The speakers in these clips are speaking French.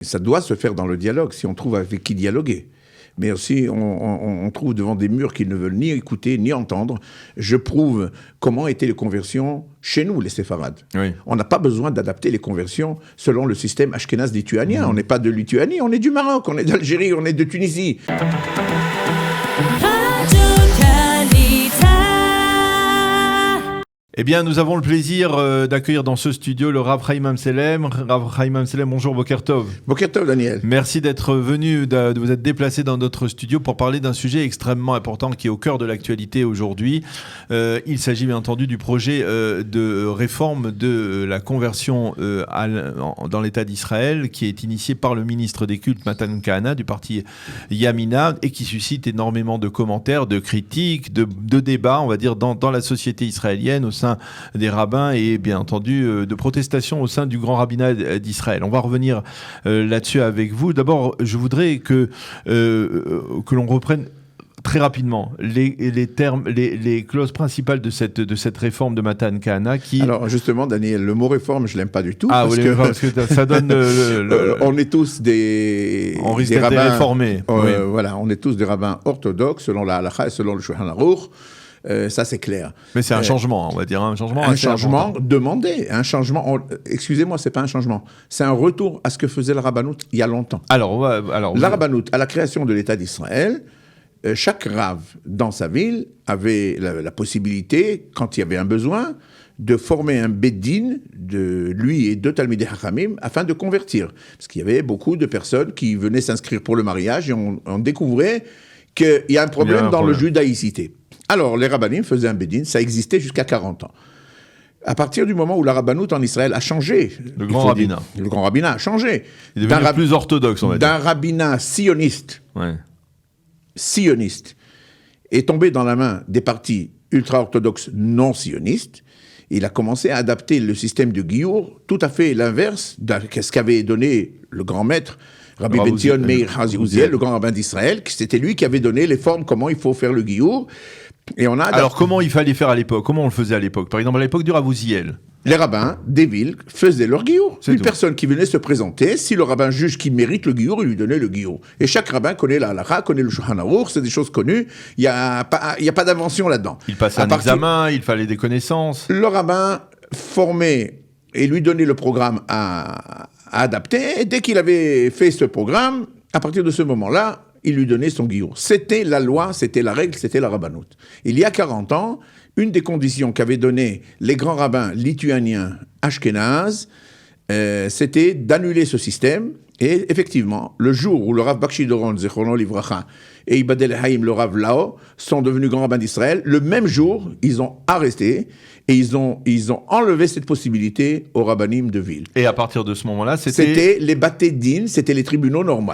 Ça doit se faire dans le dialogue, si on trouve avec qui dialoguer. Mais aussi, on trouve devant des murs qu'ils ne veulent ni écouter, ni entendre. Je prouve comment étaient les conversions chez nous, les séfarades. Oui. On n'a pas besoin d'adapter les conversions selon le système ashkénaze lituanien. On n'est pas de Lituanie, on est du Maroc, on est d'Algérie, on est de Tunisie. Eh bien, nous avons le plaisir d'accueillir dans ce studio le Rav Chaim Amselem. Rav Chaim Amselem, bonjour, Boker Tov. Boker Tov, Daniel. Merci d'être venu, de vous être déplacé dans notre studio pour parler d'un sujet extrêmement important qui est au cœur de l'actualité aujourd'hui. Il s'agit bien entendu du projet de réforme de la conversion dans l'État d'Israël qui est initié par le ministre des Cultes, Matan Kahana, du parti Yamina, et qui suscite énormément de commentaires, de critiques, de débats, on va dire, dans la société israélienne, au sein des rabbins et bien entendu de protestations au sein du grand rabbinat d'Israël. On va revenir là-dessus avec vous. D'abord, je voudrais que l'on reprenne très rapidement les termes, les clauses principales de cette réforme de Matan Kahana qui... Alors justement, Daniel, le mot réforme, je ne l'aime pas du tout. Ah, parce que ça donne... on est tous des on risque des d'être rabbins réformés. Oui. Voilà, on est tous des rabbins orthodoxes selon la halakha et selon le Shulchan Aruch. Ça, c'est clair. Mais c'est un changement, on va dire. Un changement demandé. Un changement. Excusez-moi, c'est pas un changement. C'est un retour à ce que faisait le rabbanout il y a longtemps. La rabbanout, à la création de l'État d'Israël, chaque rave dans sa ville avait la possibilité, quand il y avait un besoin, de former un beddin de lui et deux talmidei hachamim afin de convertir. Parce qu'il y avait beaucoup de personnes qui venaient s'inscrire pour le mariage et on découvrait qu'il y a un problème dans le judaïcité. Alors, les rabbinim faisaient un beddin, ça existait jusqu'à 40 ans. À partir du moment où la rabbanout en Israël a changé... Le grand rabbinat. Le grand rabbinat a changé. Il est devenu plus orthodoxe, on va dire. D'un rabbinat sioniste, est tombé dans la main des partis ultra-orthodoxes non sionistes. Il a commencé à adapter le système de Giour, tout à fait l'inverse de ce qu'avait donné le grand maître, Rabbi Ben Zion Meir Hazi Uziel, le grand rabbin d'Israël. C'était lui qui avait donné les formes, comment il faut faire le Giour. Et on a Alors, comment il fallait faire à l'époque? Comment on le faisait à l'époque? Par exemple, à l'époque du Rav Uziel. Les rabbins des villes faisaient leur Giour. Une personne qui venait se présenter, si le rabbin juge qu'il mérite le Giour, il lui donnait le Giour. Et chaque rabbin connaît la halakha, connaît le Shulchan Aruch, c'est des choses connues. Il n'y a pas d'invention là-dedans. Il passait un examen, il fallait des connaissances. Le rabbin formait et lui donnait le programme à adapter. Et dès qu'il avait fait ce programme, à partir de ce moment-là, il lui donnait son Giour. C'était la loi, c'était la règle, c'était la rabbanout. Il y a 40 ans, une des conditions qu'avaient donné les grands rabbins lituaniens ashkénazes, c'était d'annuler ce système. Et effectivement, le jour où le Rav Bakshi Doron, Zechrono Livracha, et Ibadel Haïm, le Rav Lao, sont devenus grands rabbins d'Israël, le même jour, ils ont arrêté et ils ont enlevé cette possibilité aux rabbinim de ville. Et à partir de ce moment-là, c'était les Baté Din, c'était les tribunaux normaux.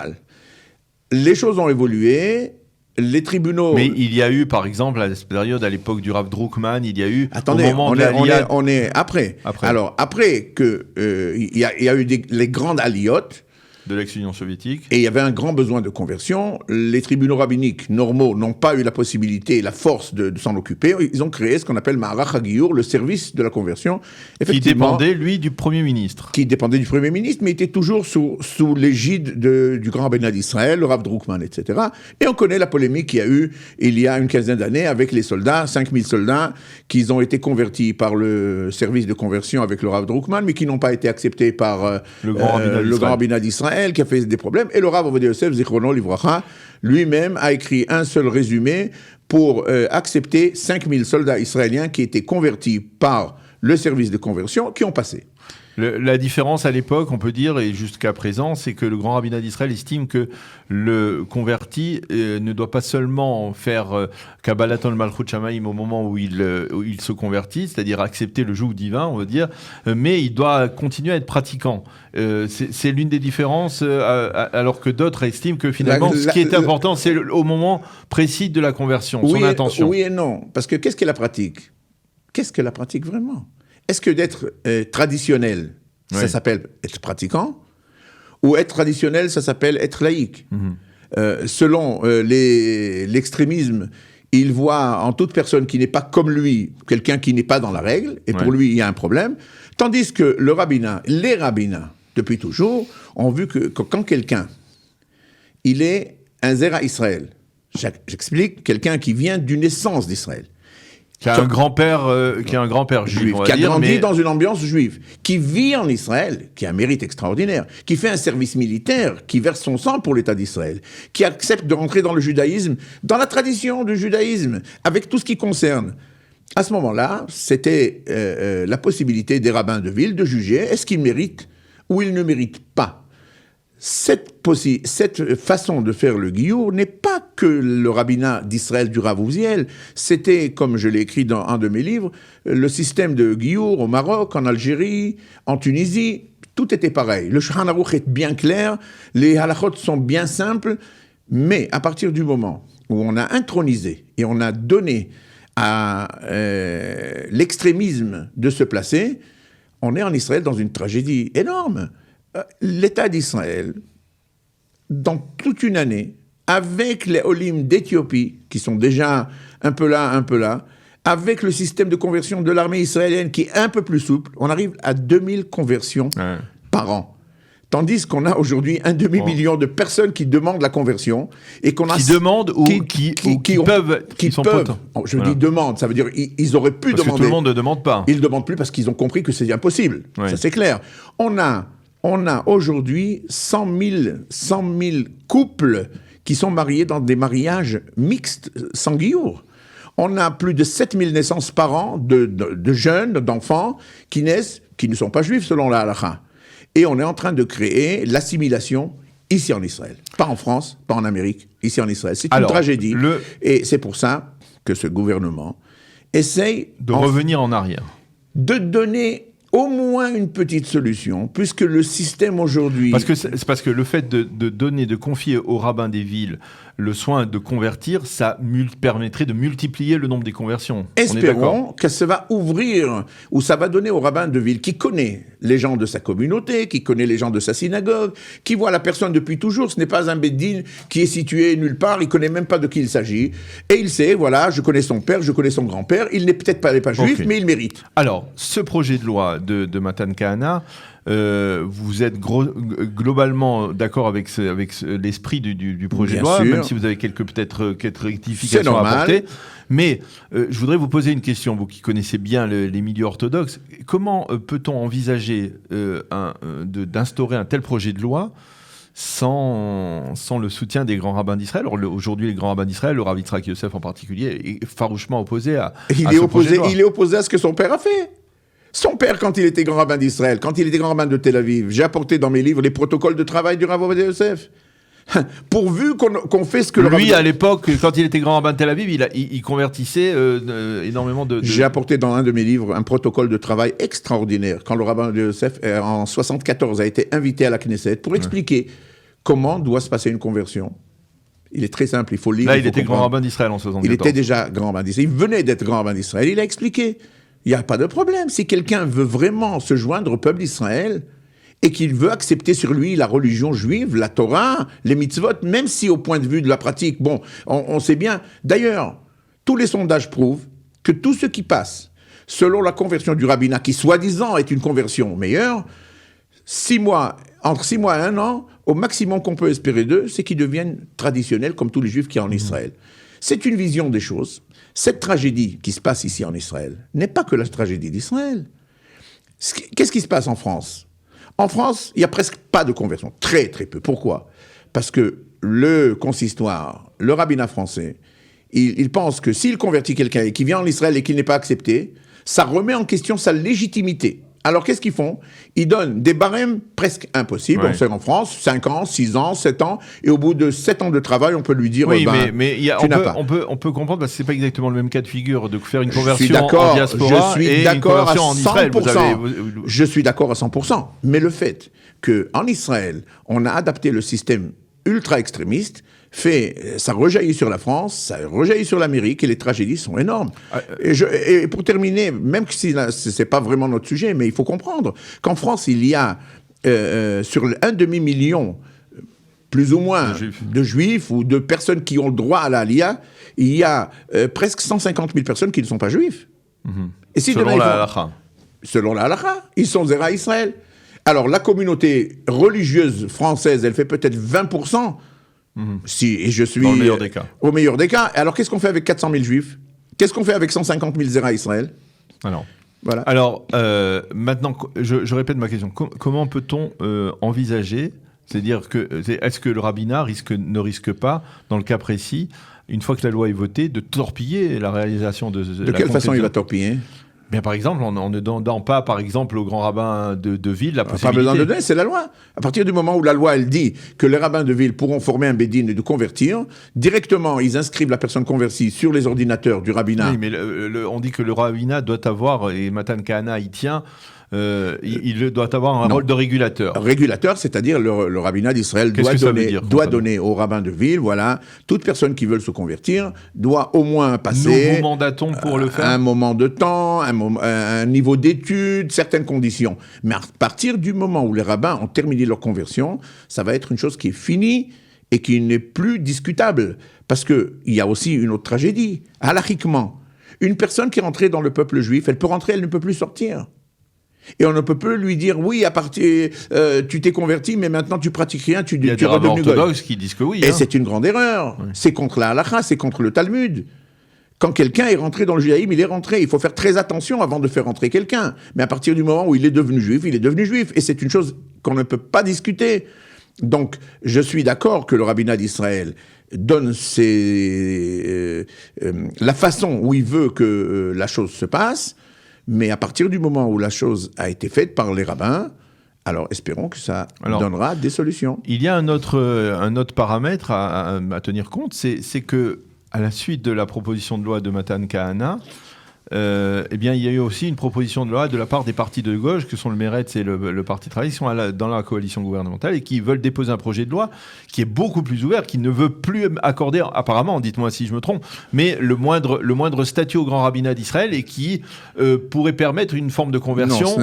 Les choses ont évolué. Les tribunaux... Mais il y a eu, par exemple, à cette période, à l'époque du Rav Druckmann, il y a eu... Attendez, on est après. Alors, après il y a eu les grandes aliotes, de l'ex-Union soviétique. Et il y avait un grand besoin de conversion. Les tribunaux rabbiniques normaux n'ont pas eu la possibilité et la force de s'en occuper. Ils ont créé ce qu'on appelle Ma'arach HaGiyur, le service de la conversion. Qui dépendait, lui, du Premier ministre. Qui dépendait du Premier ministre, mais était toujours sous l'égide du grand rabbinat d'Israël, le Rav Druckmann, etc. Et on connaît la polémique qu'il y a eu il y a une quinzaine d'années avec les soldats, 5000 soldats, qui ont été convertis par le service de conversion avec le Rav Druckmann, mais qui n'ont pas été acceptés par le grand rabbinat d'Israël, qui a fait des problèmes. Et le Rav Ovadia Yosef, Zichrono Livracha, lui-même a écrit un seul résumé pour accepter 5000 soldats israéliens qui étaient convertis par le service de conversion, qui ont passé. La différence à l'époque, on peut dire, et jusqu'à présent, c'est que le grand rabbinat d'Israël estime que le converti ne doit pas seulement faire Kabbalaton Malchut Shamaim au moment où il se convertit, c'est-à-dire accepter le joug divin, on va dire, mais il doit continuer à être pratiquant. C'est l'une des différences, alors que d'autres estiment que finalement, ce qui est important, c'est au moment précis de la conversion, son intention. Oui et non, parce que qu'est-ce qu'est la pratique? Qu'est-ce que la pratique vraiment? Est-ce que d'être traditionnel, ça s'appelle être pratiquant, ou être traditionnel, ça s'appelle être laïque? Selon l'extrémisme, il voit en toute personne qui n'est pas comme lui, quelqu'un qui n'est pas dans la règle, et pour lui, il y a un problème. Tandis que le rabbinat, les rabbinats, depuis toujours, ont vu que quand quelqu'un, il est un Zera Israël, j'explique, quelqu'un qui vient d'une essence d'Israël, qui a un grand-père juif, on va qui a dire, grandi dans une ambiance juive, qui vit en Israël, qui a un mérite extraordinaire, qui fait un service militaire, qui verse son sang pour l'État d'Israël, qui accepte de rentrer dans le judaïsme, dans la tradition du judaïsme, avec tout ce qui concerne. À ce moment-là, c'était la possibilité des rabbins de ville de juger est-ce qu'ils méritent ou ils ne méritent pas. Cette façon de faire le Giour n'est pas que le rabbinat d'Israël du Rav Uziel, c'était, comme je l'ai écrit dans un de mes livres, le système de Giour au Maroc, en Algérie, en Tunisie, tout était pareil. Le Shulchan Aruch est bien clair, les halachot sont bien simples, mais à partir du moment où on a intronisé et on a donné à l'extrémisme de se placer, on est en Israël dans une tragédie énorme. L'État d'Israël, dans toute une année, avec les Olim d'Éthiopie, qui sont déjà un peu là, avec le système de conversion de l'armée israélienne qui est un peu plus souple, on arrive à 2000 conversions par an. Tandis qu'on a aujourd'hui un demi-million de personnes qui demandent la conversion et qu'on a qui demandent ou qui peuvent. Je dis demandent, ça veut dire ils auraient pu parce demander. Que tout le monde ne demande pas. Ils ne demandent plus parce qu'ils ont compris que c'est impossible. Ouais. Ça c'est clair. On a aujourd'hui 100 000 couples qui sont mariés dans des mariages mixtes sans Giour. On a plus de 7 000 naissances par an de jeunes, d'enfants qui naissent, qui ne sont pas juifs selon la halakha. Et on est en train de créer l'assimilation ici en Israël. Pas en France, pas en Amérique, ici en Israël. C'est une tragédie. Et c'est pour ça que ce gouvernement essaye de revenir en arrière. De donner au moins une petite solution, puisque le système aujourd'hui... C'est parce que le fait de confier aux rabbins des villes le soin de convertir, ça permettrait de multiplier le nombre des conversions. Espérons que ça va ouvrir, ou ça va donner au rabbin de ville qui connaît les gens de sa communauté, qui connaît les gens de sa synagogue, qui voit la personne depuis toujours. Ce n'est pas un beddin qui est situé nulle part, il ne connaît même pas de qui il s'agit. Et il sait, voilà, je connais son père, je connais son grand-père, il n'est peut-être pas juif, mais il mérite. Alors, ce projet de loi de Matan Kahana, vous êtes globalement d'accord avec l'esprit du projet de loi, même si vous avez quelques rectifications à apporter. Mais je voudrais vous poser une question, vous qui connaissez bien les milieux orthodoxes. Comment peut-on envisager d'instaurer un tel projet de loi sans le soutien des grands rabbins d'Israël? Aujourd'hui, les grands rabbins d'Israël, le Rav Yitzhak Yosef en particulier, est farouchement opposé à ce projet de loi. Il est opposé à ce que son père a fait. Son père, quand il était grand rabbin d'Israël, quand il était grand rabbin de Tel Aviv, j'ai apporté dans mes livres les protocoles de travail du Rav Ovadia Yosef. Pourvu qu'on fait ce que le Lui, à l'époque, quand il était grand rabbin de Tel Aviv, il convertissait énormément de... J'ai apporté dans un de mes livres un protocole de travail extraordinaire. Quand le rabbin de Yosef, en 1974, a été invité à la Knesset pour expliquer comment doit se passer une conversion. Il est très simple, il faut lire. Là, il était grand rabbin d'Israël en 1974. Il était déjà grand rabbin d'Israël. Il venait d'être grand rabbin d'Israël. Il a expliqué. Il n'y a pas de problème. Si quelqu'un veut vraiment se joindre au peuple d'Israël et qu'il veut accepter sur lui la religion juive, la Torah, les mitzvot, même si au point de vue de la pratique, bon, on sait bien. D'ailleurs, tous les sondages prouvent que tout ce qui passe selon la conversion du rabbinat, qui soi-disant est une conversion meilleure, entre 6 mois et 1 an, au maximum qu'on peut espérer d'eux, c'est qu'ils deviennent traditionnels comme tous les juifs qui y a en Israël. C'est une vision des choses. Cette tragédie qui se passe ici en Israël n'est pas que la tragédie d'Israël. Qu'est-ce qui se passe en France ? En France, il n'y a presque pas de conversion. Très, très peu. Pourquoi ? Parce que le consistoire, le rabbinat français, il pense que s'il convertit quelqu'un et qu'il vient en Israël et qu'il n'est pas accepté, ça remet en question sa légitimité. Alors, qu'est-ce qu'ils font ? Ils donnent des barèmes presque impossibles. Ouais. On sait en France, 5 ans, 6 ans, 7 ans, et au bout de 7 ans de travail, on peut lui dire, oui, on peut comprendre, parce que c'est pas exactement le même cas de figure de faire une conversion en diaspora et une conversion en Israël. Je suis d'accord à 100%. Mais le fait qu'en Israël, on a adapté le système ultra-extrémiste, ça rejaillit sur la France, ça rejaillit sur l'Amérique, et les tragédies sont énormes. Et pour terminer, même si ce n'est pas vraiment notre sujet, mais il faut comprendre qu'en France, il y a sur un demi-million, plus ou moins, de juifs ou de personnes qui ont le droit à l'Aliyah, il y a presque 150 000 personnes qui ne sont pas juifs. Et si selon la halakha. Selon la halakha, ils sont Zera Israël. Alors, la communauté religieuse française, elle fait peut-être 20%, et je suis... Dans le meilleur des cas. Au meilleur des cas. Alors, qu'est-ce qu'on fait avec 400 000 juifs? Qu'est-ce qu'on fait avec 150 000 Zera Israël? Voilà. Alors, maintenant, je répète ma question. Comment peut-on envisager, c'est-à-dire est-ce que le rabbinat ne risque pas, dans le cas précis, une fois que la loi est votée, de torpiller la réalisation de De quelle façon il va torpiller? Bien, par exemple, en ne donnant pas, par exemple, au grand rabbin de ville la possibilité... Pas besoin de donner, c'est la loi. À partir du moment où la loi, elle dit que les rabbins de ville pourront former un bédine et de convertir, directement, ils inscrivent la personne convertie sur les ordinateurs du rabbinat. Oui, mais on dit que le rabbinat doit avoir, et Matan Kahana y tient, il doit avoir un rôle de régulateur. Régulateur, c'est-à-dire le rabbinat d'Israël doit donner aux rabbins de ville, voilà, toute personne qui veut se convertir doit au moins passer... Nous vous mandatons pour le faire. Un moment de temps, un niveau d'études, certaines conditions. Mais à partir du moment où les rabbins ont terminé leur conversion, ça va être une chose qui est finie et qui n'est plus discutable. Parce qu'il y a aussi une autre tragédie. Halachiquement, une personne qui est rentrée dans le peuple juif, elle peut rentrer, elle ne peut plus sortir. Et on ne peut plus lui dire, oui, à partir, tu t'es converti, mais maintenant tu pratiques rien, tu es redevenu goy. Il y a des rabbins orthodoxes qui disent que oui. Et c'est une grande erreur. Oui. C'est contre la halakha, c'est contre le Talmud. Quand quelqu'un est rentré dans le judaïsme, il est rentré. Il faut faire très attention avant de faire rentrer quelqu'un. Mais à partir du moment où il est devenu juif, il est devenu juif. Et c'est une chose qu'on ne peut pas discuter. Donc, je suis d'accord que le rabbinat d'Israël donne la façon où il veut que la chose se passe. Mais à partir du moment où la chose a été faite par les rabbins, alors espérons que ça donnera des solutions. Il y a un autre paramètre à tenir compte, c'est que à la suite de la proposition de loi de Matan Kahana, eh bien, il y a eu aussi une proposition de loi de la part des partis de gauche, que sont le Meretz et le Parti travailliste, qui sont dans la coalition gouvernementale et qui veulent déposer un projet de loi qui est beaucoup plus ouvert, qui ne veut plus accorder, apparemment, dites-moi si je me trompe, mais le moindre statut au grand rabbinat d'Israël et qui pourrait permettre une forme de conversion,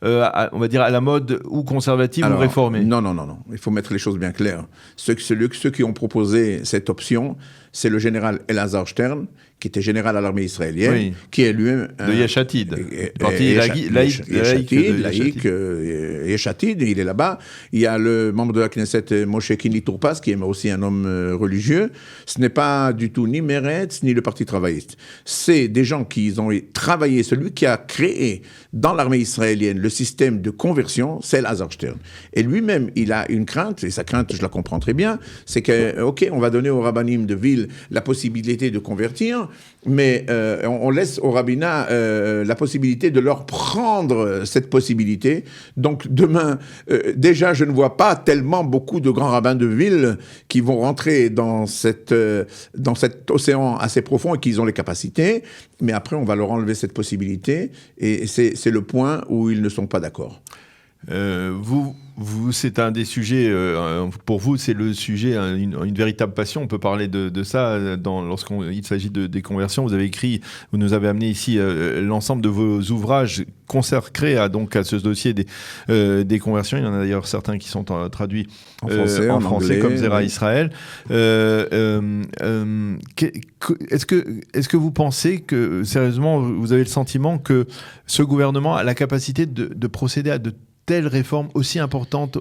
on va dire à la mode ou conservative ou réformée. Non. Il faut mettre les choses bien claires. Ceux qui ont proposé cette option, c'est le général Elazar Stern, qui était général à l'armée israélienne, qui est lui-même... de Yesh Atid, parti laïque, Yesh Atid, il est là-bas. Il y a le membre de la Knesset, Moshe Kinli Tourpas, qui est aussi un homme religieux. Ce n'est pas du tout ni Meretz, ni le Parti travailliste. C'est des gens qui ont travaillé. Celui qui a créé dans l'armée israélienne le système de conversion, c'est Elazar Stern. Et lui-même, il a une crainte, et sa crainte, je la comprends très bien, c'est que, OK, on va donner aux rabbinim de ville la possibilité de convertir, mais on laisse au rabbinat la possibilité de leur prendre cette possibilité. Donc demain, déjà, je ne vois pas tellement beaucoup de grands rabbins de ville qui vont rentrer dans cet océan assez profond et qui ont les capacités, mais après, on va leur enlever cette possibilité, et c'est le point où ils ne sont pas d'accord. Vous, c'est un des sujets, pour vous, c'est le sujet, une véritable passion. On peut parler de ça lorsqu'il s'agit des conversions. Vous nous avez amené ici l'ensemble de vos ouvrages consacrés à ce dossier des conversions. Il y en a d'ailleurs certains qui sont traduits en français anglais, comme Zera Israël. Est-ce que vous pensez que, sérieusement, vous avez le sentiment que ce gouvernement a la capacité de procéder à de telle réforme aussi importante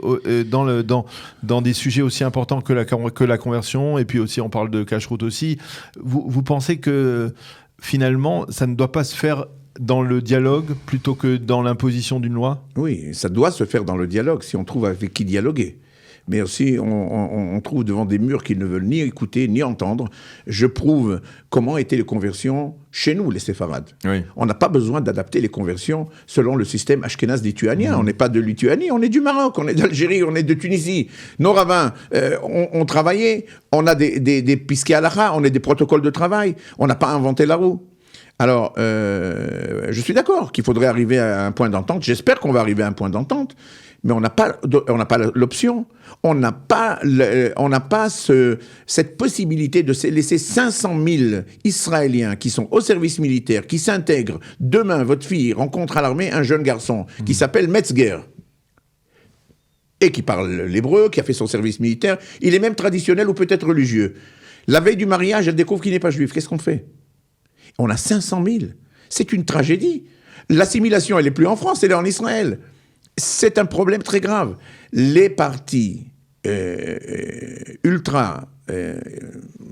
dans des sujets aussi importants que la conversion, et puis aussi on parle de cacheroute aussi. Vous pensez que finalement ça ne doit pas se faire dans le dialogue plutôt que dans l'imposition d'une loi? Oui, ça doit se faire dans le dialogue, si on trouve avec qui dialoguer. Mais aussi, on trouve devant des murs qu'ils ne veulent ni écouter, ni entendre. Je prouve comment étaient les conversions chez nous, les séfarades. Oui. On n'a pas besoin d'adapter les conversions selon le système ashkénaze-lituanien. On n'est pas de Lituanie, on est du Maroc, on est d'Algérie, on est de Tunisie. Nos rabbins ont travaillé, on a des piskei halakha, on a des protocoles de travail, on n'a pas inventé la roue. Alors, je suis d'accord qu'il faudrait arriver à un point d'entente. J'espère qu'on va arriver à un point d'entente, mais on n'a pas l'option. On n'a pas cette possibilité de laisser 500 000 Israéliens qui sont au service militaire, qui s'intègrent. Demain, votre fille rencontre à l'armée un jeune garçon qui s'appelle Metzger et qui parle l'hébreu, qui a fait son service militaire. Il est même traditionnel ou peut-être religieux. La veille du mariage, elle découvre qu'il n'est pas juif. Qu'est-ce qu'on fait ? On a 500 000. C'est une tragédie. L'assimilation, elle n'est plus en France, elle est en Israël. c'est un problème très grave. Les partis ultra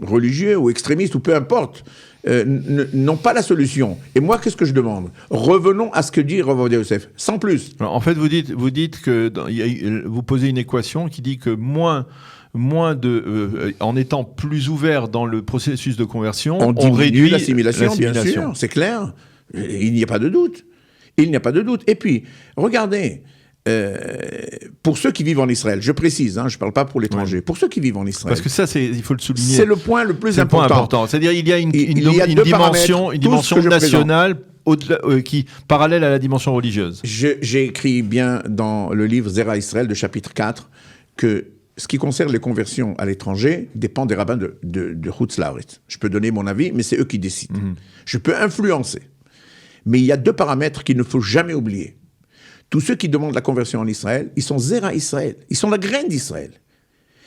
religieux ou extrémistes, ou peu importe, n'ont pas la solution. Et moi, qu'est-ce que je demande? Revenons à ce que dit Rav Ovadia Yosef, sans plus. Alors, en fait, vous dites que vous posez une équation qui dit que moins en étant plus ouvert dans le processus de conversion, on réduit l'assimilation, bien sûr, c'est clair. Il n'y a pas de doute. Il n'y a pas de doute. Et puis, regardez, pour ceux qui vivent en Israël, je précise, je ne parle pas pour l'étranger, pour ceux qui vivent en Israël. Parce que ça, il faut le souligner. C'est le point le plus important. C'est-à-dire qu'il y a une dimension nationale qui parallèle à la dimension religieuse. J'ai écrit bien dans le livre Zera Israël de chapitre 4 que ce qui concerne les conversions à l'étranger dépend des rabbins de Chutz La'aretz. Je peux donner mon avis, mais c'est eux qui décident. Je peux influencer. Mais il y a 2 paramètres qu'il ne faut jamais oublier. Tous ceux qui demandent la conversion en Israël, ils sont Zera Israël. Ils sont la graine d'Israël.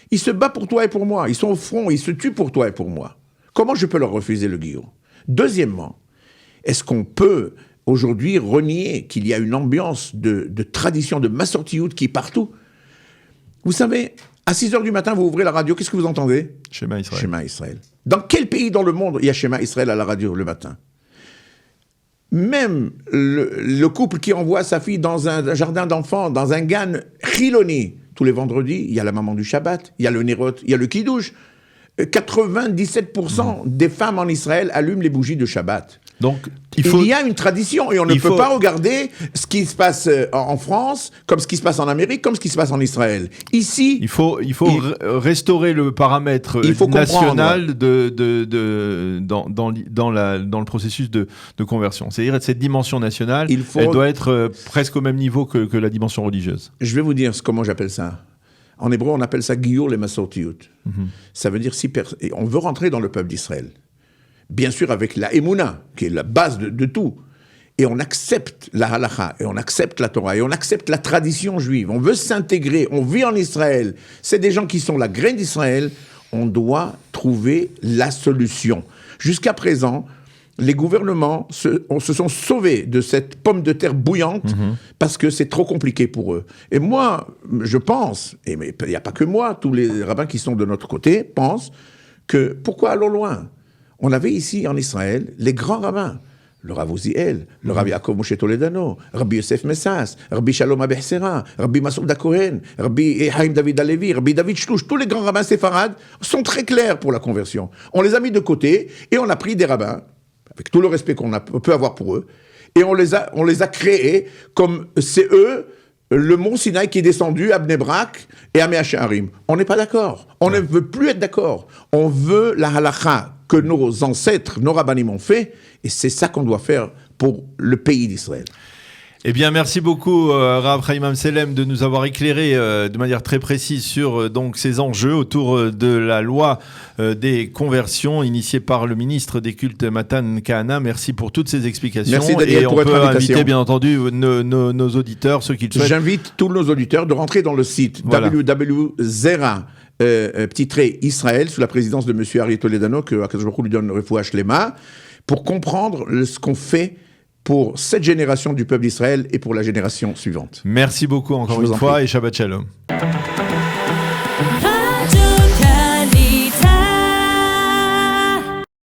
Ils se battent pour toi et pour moi. Ils sont au front, ils se tuent pour toi et pour moi. Comment je peux leur refuser le guillot? Deuxièmement, est-ce qu'on peut aujourd'hui renier qu'il y a une ambiance de tradition, de Massortiout qui est partout? Vous savez, à 6h du matin, vous ouvrez la radio, qu'est-ce que vous entendez? Shema Israël. Shema Israël. Dans quel pays dans le monde il y a Shema Israël à la radio le matin? Même le couple qui envoie sa fille dans un jardin d'enfants, dans un gan chiloni, tous les vendredis, il y a la maman du Shabbat, il y a le Nerot, il y a le Kiddush. 97% des femmes en Israël allument les bougies de Shabbat. Donc, il y a une tradition et on ne peut pas regarder ce qui se passe en France comme ce qui se passe en Amérique, comme ce qui se passe en Israël. Ici, il faut restaurer le paramètre national dans le processus de conversion. C'est-à-dire cette dimension nationale, elle doit être presque au même niveau que la dimension religieuse. Je vais vous dire comment j'appelle ça. En hébreu, on appelle ça Giyur le Masortiout. Ça veut dire on veut rentrer dans le peuple d'Israël. Bien sûr, avec la Emouna, qui est la base de tout. Et on accepte la halakha, et on accepte la Torah, et on accepte la tradition juive. On veut s'intégrer, on vit en Israël. C'est des gens qui sont la graine d'Israël. On doit trouver la solution. Jusqu'à présent, les gouvernements se sont sauvés de cette pomme de terre bouillante parce que c'est trop compliqué pour eux. Et moi, je pense, et il n'y a pas que moi, tous les rabbins qui sont de notre côté pensent que pourquoi allons loin? On avait ici en Israël les grands rabbins, le Rav Uziel, le Rav Yaakov Moshe Toledano, Rabbi Yosef Messas, Rabbi Shalom Abehsera, Rabbi Masoud Kohen, Rabbi Haim David Alevi, Rabbi David Shlouch, tous les grands rabbins séfarades sont très clairs pour la conversion. On les a mis de côté et on a pris des rabbins, avec tout le respect qu'on peut avoir pour eux, et on les a créés comme c'est eux, le mont Sinaï qui est descendu à Bnei Brak et à Mea She'arim. On n'est pas d'accord. On ne veut plus être d'accord. On veut la halakha que nos ancêtres, nos rabbanim ont fait, et c'est ça qu'on doit faire pour le pays d'Israël. Eh bien, merci beaucoup, Rav Chaim Amselem, de nous avoir éclairé de manière très précise sur donc ces enjeux autour de la loi des conversions initiée par le ministre des cultes Matan Kahana. Merci pour toutes ces explications. Merci Daniel et pour votre invitation. Inviter bien entendu nos auditeurs, ceux qui le souhaitent. J'invite tous nos auditeurs de rentrer dans le site www.zera-israël sous la présidence de M. Ari Toledano, que Akadosh Baruch Hu lui donne refoua shlema, pour comprendre ce qu'on fait pour cette génération du peuple d'Israël et pour la génération suivante. Merci beaucoup encore une fois et Shabbat Shalom.